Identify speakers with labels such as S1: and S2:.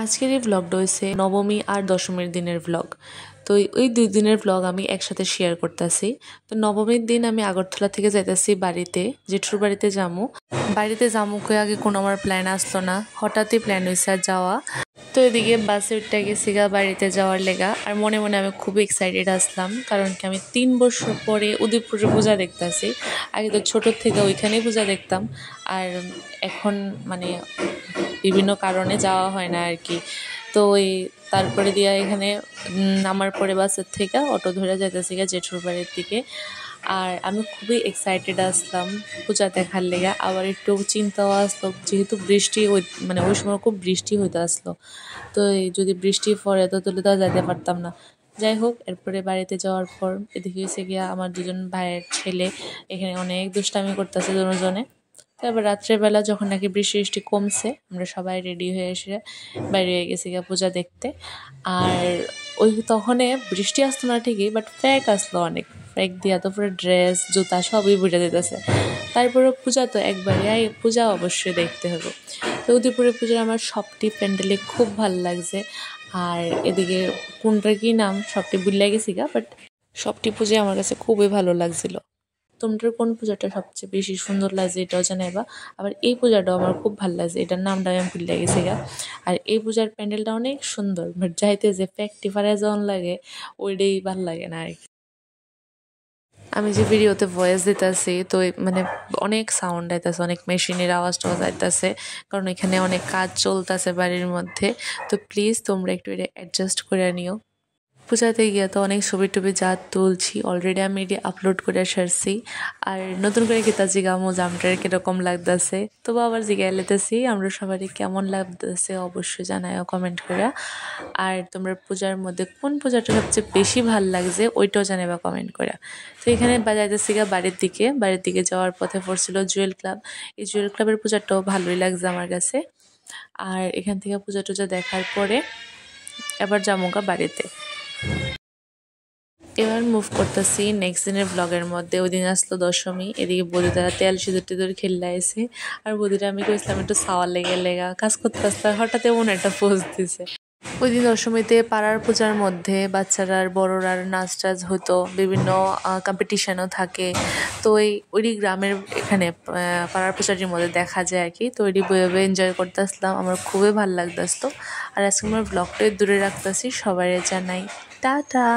S1: আজকের এই ব্লগটা হয়েছে নবমী আর দশমীর দিনের ব্লগ। তো ওই 2 দিনের ব্লগ আমি একসাথে শেয়ার করতেছি। তো নবমীর দিন আমি আগরতলা থেকে যাইতেছি বাড়িতে, জেঠুর বাড়িতে যামু। বাড়িতে যামু কই আগে কোনো আমার প্ল্যান আসলো না, হঠাৎই প্ল্যান হয়েছে আর যাওয়া। তো এদিকে বাসে উঠতে গেছি গা বাড়িতে যাওয়ার লেগা। আর মনে মনে আমি খুবই এক্সাইটেড আসলাম, কারণ কি আমি 3 বছর পরে উদয়পুরে পূজা দেখতেছি। আগে তো ছোটোর থেকে ওইখানেই পূজা দেখতাম, আর এখন মানে বিভিন্ন কারণে যাওয়া হয় না আর কি। তো ওই তারপরে দিয়া এখানে নামার পরে বাসের থেকে অটো ধরে যাইতেছি গা জেঠুর বাড়ির দিকে। আর আমি খুবই এক্সাইটেড আসলাম পূজা দেখার লেগা। আবার একটু চিন্তাও আসলো, যেহেতু বৃষ্টি ওই সময় খুব বৃষ্টি হইতে আসলো। তো যদি বৃষ্টি পড়ে তো তাহলে তো যাইতে পারতাম না। যাই হোক, এরপরে বাড়িতে যাওয়ার পর এদিকে হয়েছে গিয়া আমার 2জন ভাইয়ের ছেলে এখানে অনেক দুষ্টামি করতেছে দুজনে। তারপর রাত্রেবেলা যখন নাকি বৃষ্টি কমছে, আমরা সবাই রেডি হয়ে এসে বাইরে হয়ে গেছি গা পূজা দেখতে। আর ওই তখনে বৃষ্টি আসতো না ঠিকই, বাট ফ্যাক আসলো অনেক। ফ্যাক দিয়া তো পুরো ড্রেস জুতা সবই বুঝে দিতেছে। তারপরে পূজা তো একবারে পূজা অবশ্যই দেখতে হবে। তো উদয়পুরের পূজার আমার সবটি প্যান্ডেলে খুব ভালো লাগছে। আর এদিকে কোনটার কি নাম সবটি ভুলে গেছি গা, বাট সবটি পূজা আমার কাছে খুবই ভালো লাগছিল। তোমাদের কোন পূজাটা সবচেয়ে বেশি সুন্দর লাগছে এটাও জানাইবা। আবার এই পূজাটাও আমার খুব ভালো লাগছে, এটার নামটা আমি ভুলে গেছি গা। আর এই পূজার প্যান্ডেলটা অনেক সুন্দর, বাট যাইতে যে ফ্যাক্টি ফারে যখন লাগে ওইটাই ভালো লাগে না আর কি। আমি যে ভিডিওতে ভয়েস দিতেছি তো মানে অনেক সাউন্ড আইতেছে, অনেক মেশিনের আওয়াজ টাওয়াজ আইতেছে, কারণ এখানে অনেক কাজ চলতেছে বাড়ির মধ্যে। তো প্লিজ তোমরা একটু এটা অ্যাডজাস্ট করে নিও। পূজাতে গিয়ে তো অনেক ছবি টবি যা তুলছি, অলরেডি আমি এটি আপলোড করে সারছি। আর নতুন করে খেতা জিগামো জামটার কীরকম লাগতেছে, তো আবার জিগাই লেতেছি আমরা সবারই কেমন লাগতেছে অবশ্যই জানাও কমেন্ট করে। আর তোমরা পূজার মধ্যে কোন পূজাটা সবচেয়ে বেশি ভাল লাগছে ওইটাও জানাবা কমেন্ট করে। তো এখানে বাজাইতেছি গা বাড়ির দিকে যাওয়ার পথে পড়ছিল জুয়েল ক্লাব। এই জুয়েল ক্লাবের পূজাটাও ভালোই লাগছে আমার কাছে। আর এখান থেকে পূজা টুজা দেখার পরে এবার যাবো গা বাড়িতে। এবার মুভ করতেছি নেক্সট দিনের ব্লগের মধ্যে। ওই দিন আসলো দশমী, এদিকে বদিদারা তেল সিঁদুর টিঁদুর খেললে এসে। আর বদিরা আমি কইছিলাম একটু সাওয়ার লেগা কাজ করতে আসতে, হঠাৎ এমন একটা পোজ দিছে। ওই দিন দশমীতে পাড়ার পূজার মধ্যে বাচ্চারা আর বড়রা নাচ টাচ হতো, বিভিন্ন কম্পিটিশনও থাকে। তো ওই গ্রামের এখানে পাড়ার পূজাটির মধ্যে দেখা যায় আর কি। তো ওইটি বইয়ে এনজয় করতে আসলাম, আমার খুবই ভালো লাগতে আসতো। আর আজকে আমার ব্লগটাই দূরে রাখতেছি, সবাই জানাই টাটা।